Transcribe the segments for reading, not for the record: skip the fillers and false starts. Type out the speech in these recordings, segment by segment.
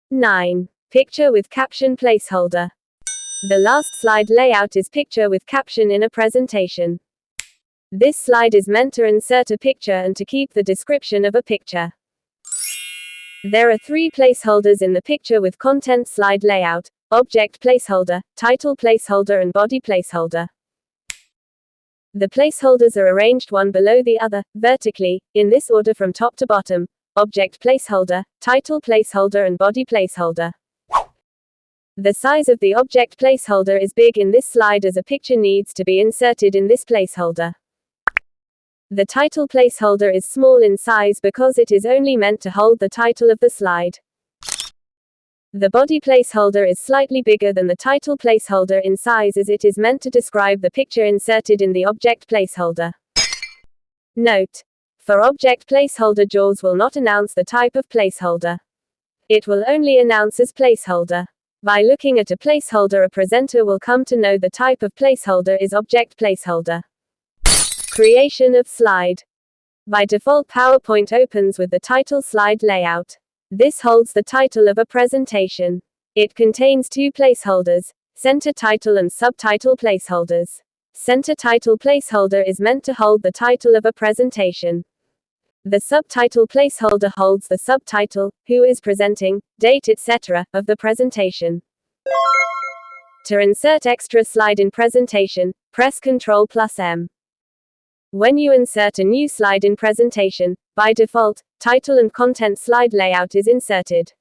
9. Picture with caption placeholder. The last slide layout is picture with caption in a presentation. This slide is meant to insert a picture and to keep the description of a picture. There are 3 placeholders in the picture with content slide layout: object placeholder, title placeholder, and body placeholder. The placeholders are arranged one below the other, vertically, in this order from top to bottom: object placeholder, title placeholder, and body placeholder. The size of the object placeholder is big in this slide as a picture needs to be inserted in this placeholder. The title placeholder is small in size because it is only meant to hold the title of the slide. The body placeholder is slightly bigger than the title placeholder in size as it is meant to describe the picture inserted in the object placeholder. Note: for object placeholder, JAWS will not announce the type of placeholder. It will only announce as placeholder. By looking at a placeholder, a presenter will come to know the type of placeholder is object placeholder. Creation of slide. By default, PowerPoint opens with the title slide layout. This holds the title of a presentation. It contains 2 placeholders: center title and subtitle placeholders. Center title placeholder is meant to hold the title of a presentation. The subtitle placeholder holds the subtitle, who is presenting, date, etc., of the presentation. To insert extra slide in presentation, press Ctrl+M. When you insert a new slide in presentation, by default, title and content slide layout is inserted.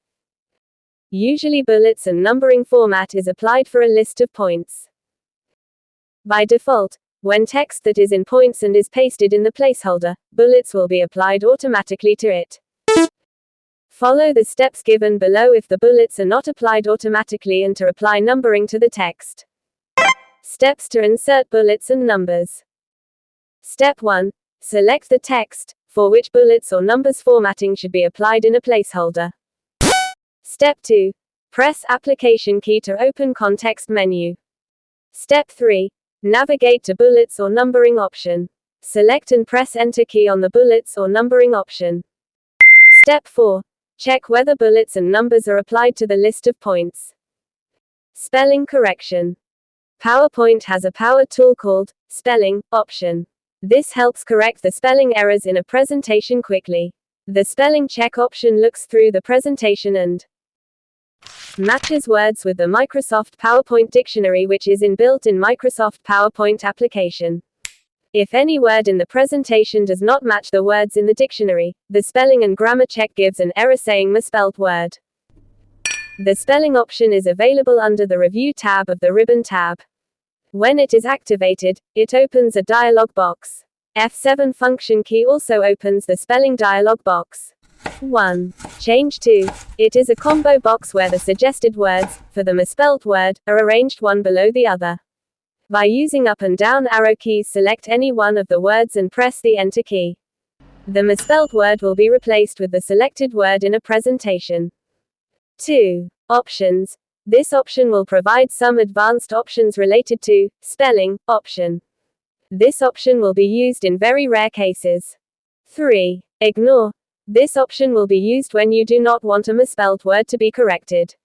Usually bullets and numbering format is applied for a list of points. By default, when text that is in points and is pasted in the placeholder, bullets will be applied automatically to it. Follow the steps given below if the bullets are not applied automatically and to apply numbering to the text. Steps to insert bullets and numbers. Step 1. Select the text, for which bullets or numbers formatting should be applied in a placeholder. Step 2. Press Application key to open context menu. Step 3. Navigate to bullets or numbering option. Select and press Enter key on the bullets or numbering option. Step 4. Check whether bullets and numbers are applied to the list of points. Spelling correction. PowerPoint has a power tool called Spelling option. This helps correct the spelling errors in a presentation quickly. The spelling check option looks through the presentation and matches words with the Microsoft PowerPoint dictionary, which is inbuilt in Microsoft PowerPoint application. If any word in the presentation does not match the words in the dictionary, the spelling and grammar check gives an error saying misspelt word. The spelling option is available under the Review tab of the Ribbon tab. When it is activated, it opens a dialog box. F7 function key also opens the spelling dialog box. 1. Change to. It is a combo box where the suggested words, for the misspelt word, are arranged one below the other. By using up and down arrow keys, select any one of the words and press the Enter key. The misspelt word will be replaced with the selected word in a presentation. 2. Options. This option will provide some advanced options related to spelling option. This option will be used in very rare cases. 3. Ignore. This option will be used when you do not want a misspelled word to be corrected.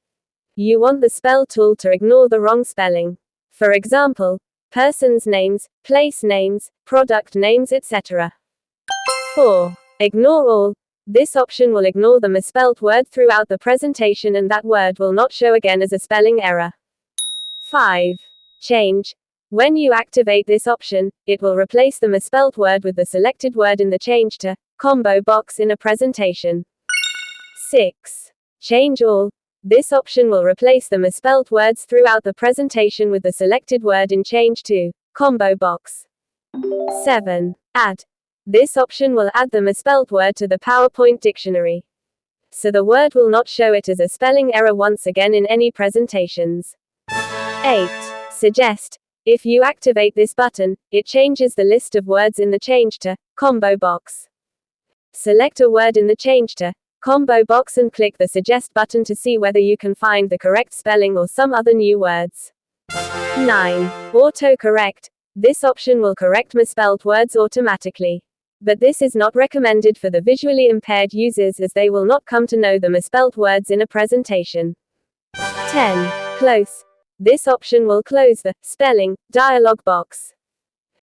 You want the spell tool to ignore the wrong spelling. For example, persons' names, place names, product names, etc. 4. Ignore all. This option will ignore the misspelled word throughout the presentation and that word will not show again as a spelling error. 5. Change. When you activate this option, it will replace the misspelled word with the selected word in the Change to combo box in a presentation. 6. Change all. This option will replace the misspelled words throughout the presentation with the selected word in Change to combo box. 7. Add. This option will add the misspelled word to the PowerPoint dictionary. So the word will not show it as a spelling error once again in any presentations. 8. Suggest. If you activate this button, it changes the list of words in the Change to combo box. Select a word in the Change to combo box and click the Suggest button to see whether you can find the correct spelling or some other new words. 9. Auto correct. This option will correct misspelled words automatically. But this is not recommended for the visually impaired users as they will not come to know the misspelt words in a presentation. 10. Close. This option will close the spelling dialog box.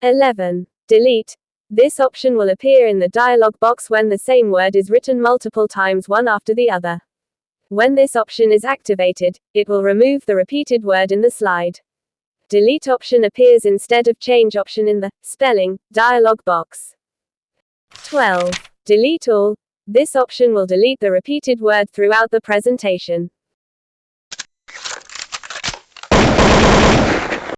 11. Delete. This option will appear in the dialog box when the same word is written multiple times one after the other. When this option is activated, it will remove the repeated word in the slide. Delete option appears instead of change option in the spelling dialog box. 12. Delete all. This option will delete the repeated word throughout the presentation.